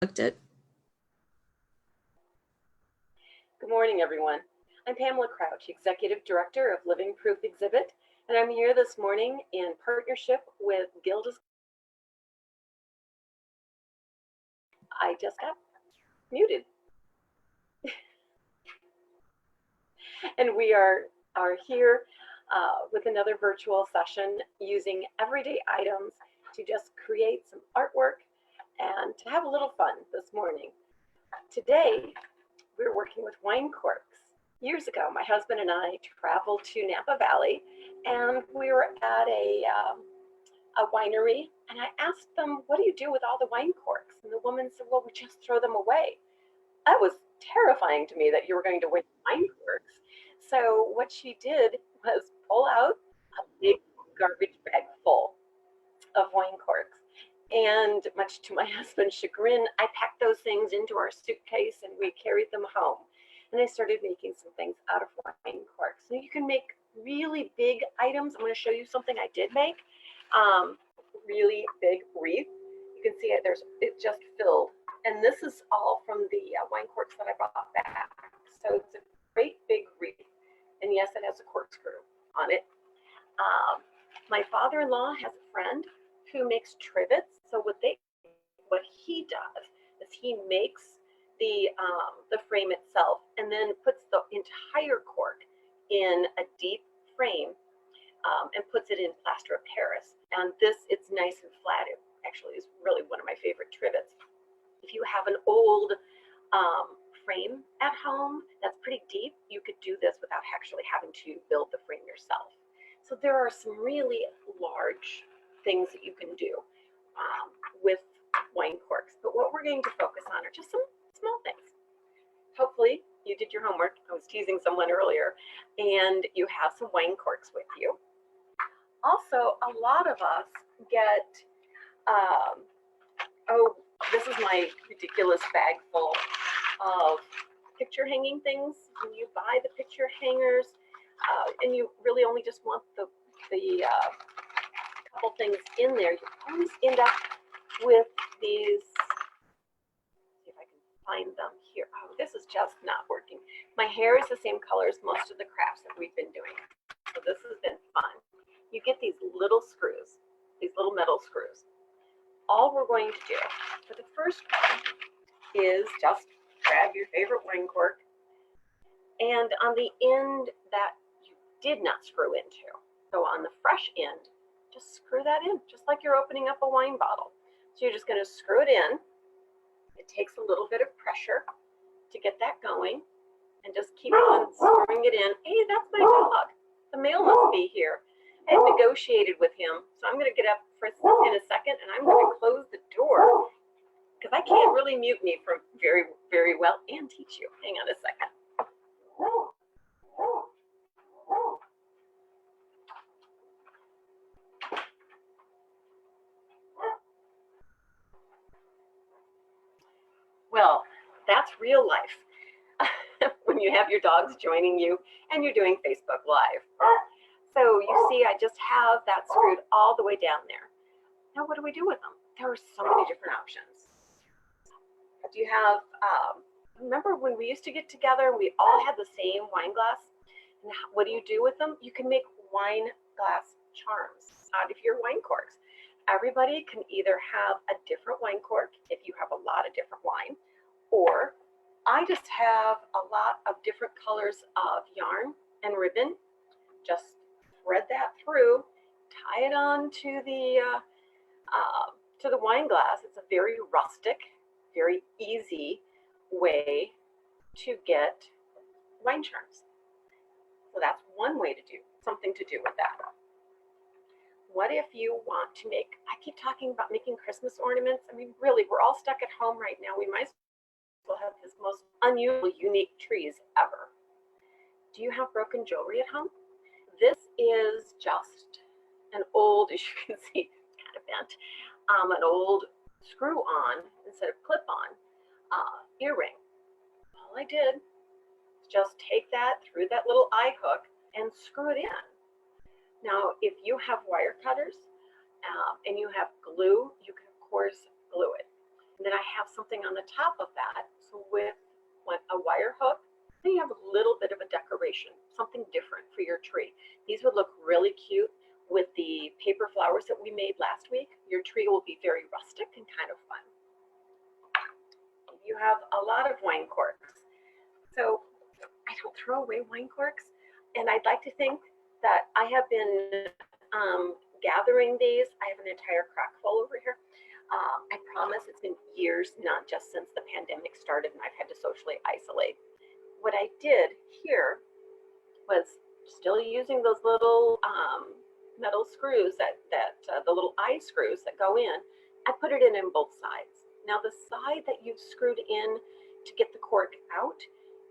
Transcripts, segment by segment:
Looked it. Good morning, everyone. I'm Pamela Crouch, Executive Director of Living Proof Exhibit, and I'm here this morning in partnership with Gilda's. I just got muted. And we are here with another virtual session using everyday items to just create some artwork and to have a little fun this morning. Today, we're working with wine corks. Years ago, my husband and I traveled to Napa Valley, and we were at a winery, and I asked them, "What do you do with all the wine corks?" And the woman said, "Well, we just throw them away." That was terrifying to me that you were going to waste wine corks. So what she did was pull out a big garbage bag full of wine corks. And much to my husband's chagrin, I packed those things into our suitcase and we carried them home. And I started making some things out of wine corks. So you can make really big items. I'm going to show you something I did make. Really big wreath. You can see it just filled. And this is all from the wine corks that I brought back. So it's a great big wreath. And yes, it has a corkscrew on it. My father-in-law has a friend who makes trivets. So what he does is he makes the frame itself and then puts the entire cork in a deep frame and puts it in plaster of Paris. And it's nice and flat. It actually is really one of my favorite trivets. If you have an old frame at home that's pretty deep, you could do this without actually having to build the frame yourself. So there are some really large things that you can do with wine corks. But what we're going to focus on are just some small things. Hopefully you did your homework. I was teasing someone earlier, and you have some wine corks with you. Also, a lot of us get, this is my ridiculous bag full of picture hanging things. When you buy the picture hangers, and you really only just want the couple things in there, you always end up with these. Let's see if I can find them here. Oh, this is just not working. My hair is the same color as most of the crafts that we've been doing, so this has been fun. You get these little screws, these little metal screws. All we're going to do for the first one is just grab your favorite wine cork, and on the end that you did not screw into, so on the fresh end, just screw that in, just like you're opening up a wine bottle. So you're just going to screw it in. It takes a little bit of pressure to get that going, and just keep on screwing it in. Hey, that's my dog. The male must be here. I had negotiated with him, so I'm going to get up in a second, and I'm going to close the door because I can't really mute me from very, very well and teach you. Hang on a second. Well, that's real life when you have your dogs joining you and you're doing Facebook Live. So you see, I just have that screwed all the way down there. Now, what do we do with them? There are so many different options. Do you have, remember when we used to get together and we all had the same wine glass? And what do you do with them? You can make wine glass charms out of your wine corks. Everybody can either have a different wine cork if you have a lot of different wine, or I just have a lot of different colors of yarn and ribbon. Just thread that through, tie it on to the wine glass. It's a very rustic, very easy way to get wine charms. So that's one way to do something to do with that. What if you want to make, I keep talking about making Christmas ornaments. I mean, really, we're all stuck at home right now. We might as well have this most unusual, unique trees ever. Do you have broken jewelry at home? This is just an old, as you can see, it's kind of bent, an old screw-on instead of clip-on earring. All I did was just take that through that little eye hook and screw it in. Now, if you have wire cutters and you have glue, you can of course glue it. And then I have something on the top of that. So with a wire hook, then you have a little bit of a decoration, something different for your tree. These would look really cute with the paper flowers that we made last week. Your tree will be very rustic and kind of fun. You have a lot of wine corks. So I don't throw away wine corks. And I'd like to think that I have been gathering these. I have an entire crock full over here. I promise it's been years, not just since the pandemic started and I've had to socially isolate. What I did here was still using those little metal screws the little eye screws that go in. I put it in both sides. Now the side that you've screwed in to get the cork out,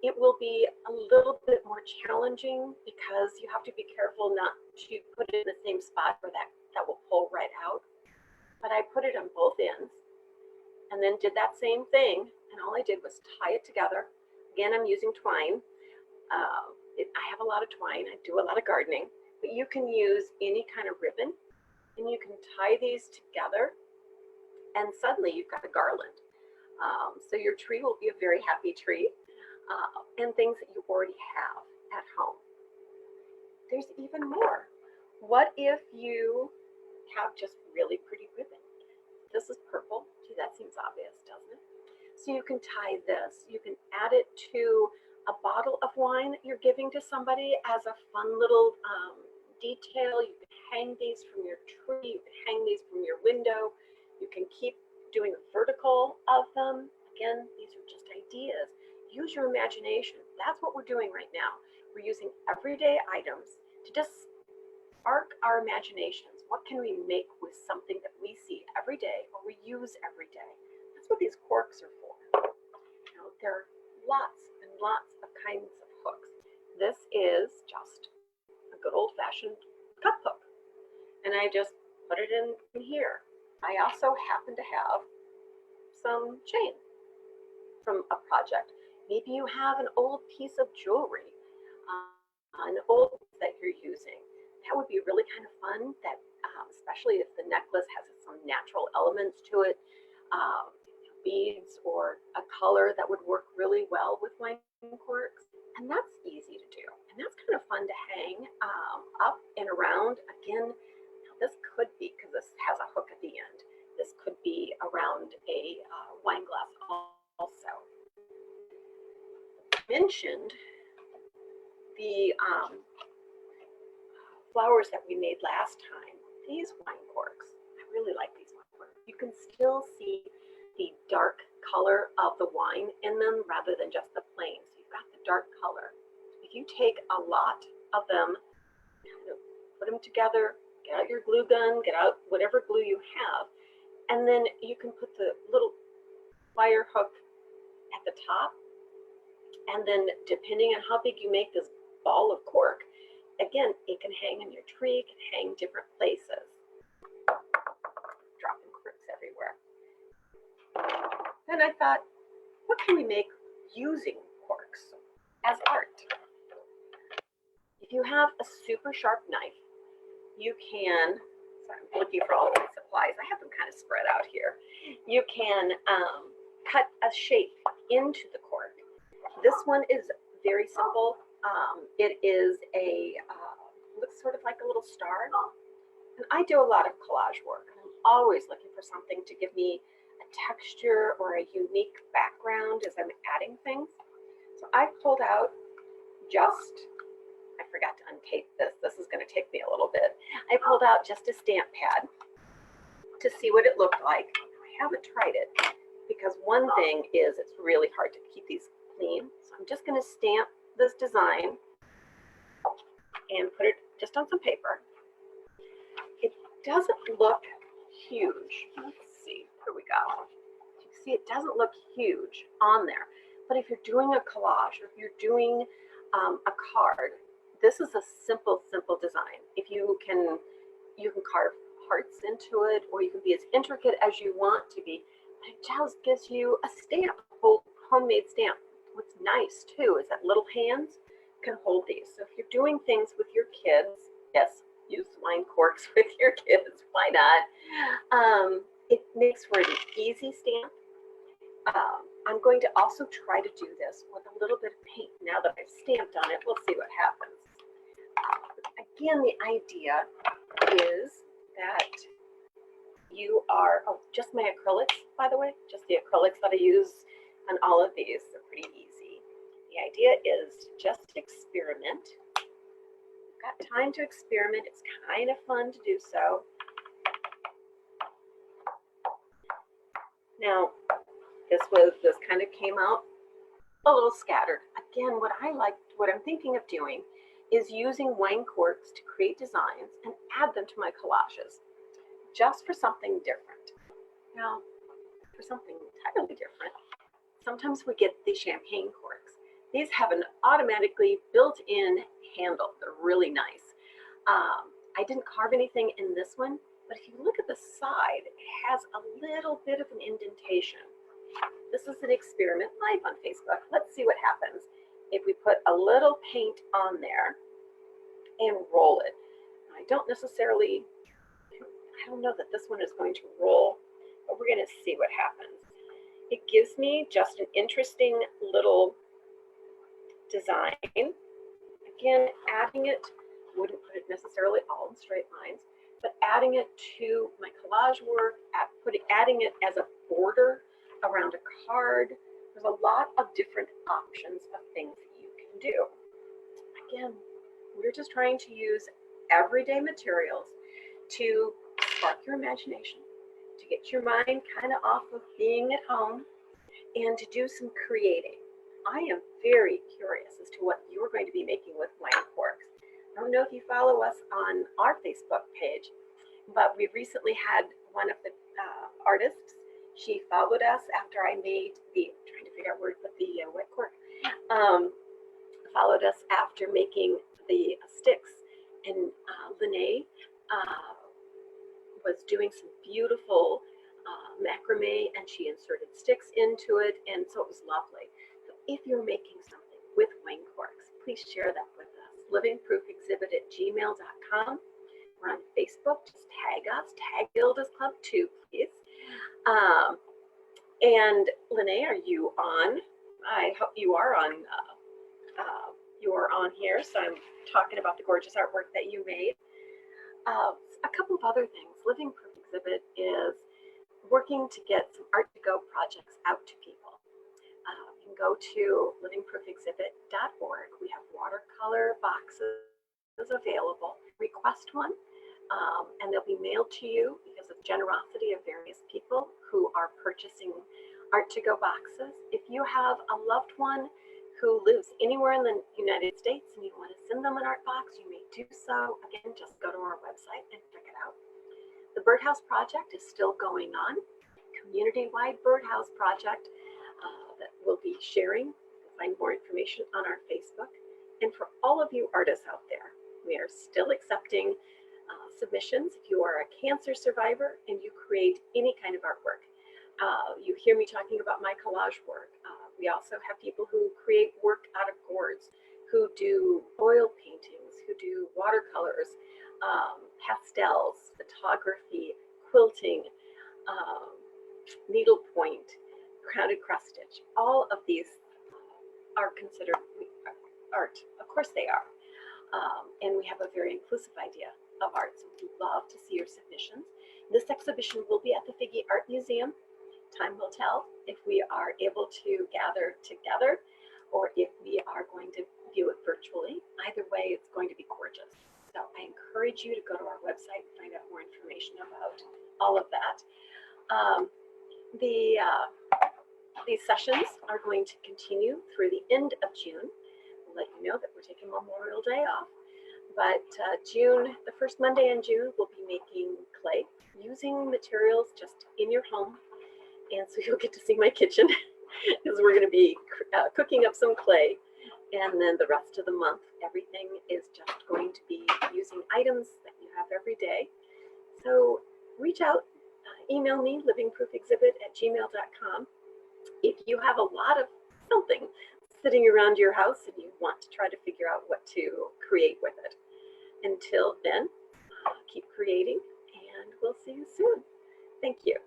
it will be a little bit more challenging because you have to be careful not to put it in the same spot where that will pull right out. But I put it on both ends and then did that same thing. And all I did was tie it together. Again, I'm using twine. I have a lot of twine. I do a lot of gardening, but you can use any kind of ribbon and you can tie these together and suddenly you've got a garland. So your tree will be a very happy tree and things that you already have at home. There's even more. What if you have just really pretty ribbon? This is purple. Gee, that seems obvious, doesn't it? So you can tie this. You can add it to a bottle of wine that you're giving to somebody as a fun little detail. You can hang these from your tree. You can hang these from your window. You can keep doing a vertical of them. Again, these are just ideas. Use your imagination. That's what we're doing right now. We're using everyday items to just spark our imaginations. What can we make with something that we see every day or we use every day? That's what these corks are for. You know, there are lots and lots of kinds of hooks. This is just a good old-fashioned cup hook. And I just put it in here. I also happen to have some chain from a project. Maybe you have an old piece of jewelry, an old that you're using. That would be really kind of fun, that especially if the necklace has some natural elements to it, beads or a color that would work really well with wine corks. And that's easy to do. And that's kind of fun to hang up and around. Again, this could be, because this has a hook at the end, this could be around a wine glass also. I mentioned the flowers that we made last time. These wine corks, I really like these wine corks. You can still see the dark color of the wine in them rather than just the plain. So you've got the dark color. If you take a lot of them, put them together, get out your glue gun, get out whatever glue you have, and then you can put the little wire hook at the top, and then depending on how big you make this ball of cork, again, it can hang in your tree, it can hang different places. Dropping corks everywhere. Then I thought, what can we make using corks as art? If you have a super sharp knife, you can, sorry, I'm looking for all of my supplies. I have them kind of spread out here. You can cut a shape into the cork. This one is very simple. It is looks sort of like a little star. And I do a lot of collage work. I'm always looking for something to give me a texture or a unique background as I'm adding things. So I pulled out I forgot to untape this. This is going to take me a little bit. I pulled out just a stamp pad to see what it looked like. I haven't tried it because one thing is it's really hard to keep these clean. So I'm just going to stamp this design and put it just on some paper. It doesn't look huge. Let's see. Here we go. You see, it doesn't look huge on there. But if you're doing a collage or if you're doing a card, this is a simple design. If you can carve hearts into it, or you can be as intricate as you want to be. But it just gives you a stamp, a homemade stamp. What's nice too is that little hands can hold these. So if you're doing things with your kids, yes, use wine corks with your kids. Why not? It makes for an easy stamp. I'm going to also try to do this with a little bit of paint. Now that I've stamped on it, we'll see what happens. Again, the idea is that you are, oh, just my acrylics, by the way, just the acrylics that I use on all of these are pretty easy. The idea is just experiment. You've got time to experiment. It's kind of fun to do so. Now, this kind of came out a little scattered. Again, what I'm thinking of doing is using wine corks to create designs and add them to my collages, just for something different. Now, for something entirely different, sometimes we get the champagne corks. These have an automatically built-in handle. They're really nice. I didn't carve anything in this one, but if you look at the side, it has a little bit of an indentation. This is an experiment live on Facebook. Let's see what happens if we put a little paint on there and roll it. I don't know that this one is going to roll, but we're going to see what happens. It gives me just an interesting little design. Again, adding it, wouldn't put it necessarily all in straight lines, but adding it to my collage work, adding it as a border around a card. There's a lot of different options of things that you can do. Again, we're just trying to use everyday materials to spark your imagination, to get your mind kind of off of being at home, and to do some creating. I am very curious as to what you're going to be making with wine corks. I don't know if you follow us on our Facebook page, but we recently had one of the artists. She followed us after I made trying to figure out where to put the wet cork, followed us after making the sticks, and Lene was doing some beautiful macrame, and she inserted sticks into it, and so it was lovely. So if you're making something with wine corks, please share that with us. livingproofexhibit@gmail.com. We're on Facebook. Just tag us. Tag Gilda's Club too, please. And Lene, are you on? I hope you are on. You are on here, so I'm talking about the gorgeous artwork that you made. A couple of other things. Living Proof Exhibit is working to get some art-to-go projects out to people. You can go to livingproofexhibit.org. We have watercolor boxes available. Request one, and they'll be mailed to you because of the generosity of various people who are purchasing art-to-go boxes. If you have a loved one who lives anywhere in the United States and you want to send them an art box, you may do so. Again, just go to our website and check it out. The Birdhouse Project is still going on. Community-wide Birdhouse Project that we'll be sharing. You'll find more information on our Facebook. And for all of you artists out there, we are still accepting submissions. If you are a cancer survivor and you create any kind of artwork, you hear me talking about my collage work. We also have people who create work out of gourds, who do oil paintings, who do watercolors, pastels, photography, quilting, needlepoint, crowded cross stitch. All of these are considered art. Of course they are. And we have a very inclusive idea of art, so we'd love to see your submissions. This exhibition will be at the Figge Art Museum. Time will tell if we are able to gather together or if we are going to view it virtually. Either way, it's going to be gorgeous. So I encourage you to go to our website and find out more information about all of that. These sessions are going to continue through the end of June. We'll let you know that we're taking Memorial Day off. But June, the first Monday in June, we'll be making clay using materials just in your home. And so you'll get to see my kitchen because we're going to be cooking up some clay. And then the rest of the month, everything is just going to be using items that you have every day. So reach out, email me, livingproofexhibit@gmail.com. If you have a lot of something sitting around your house and you want to try to figure out what to create with it. Until then, keep creating and we'll see you soon. Thank you.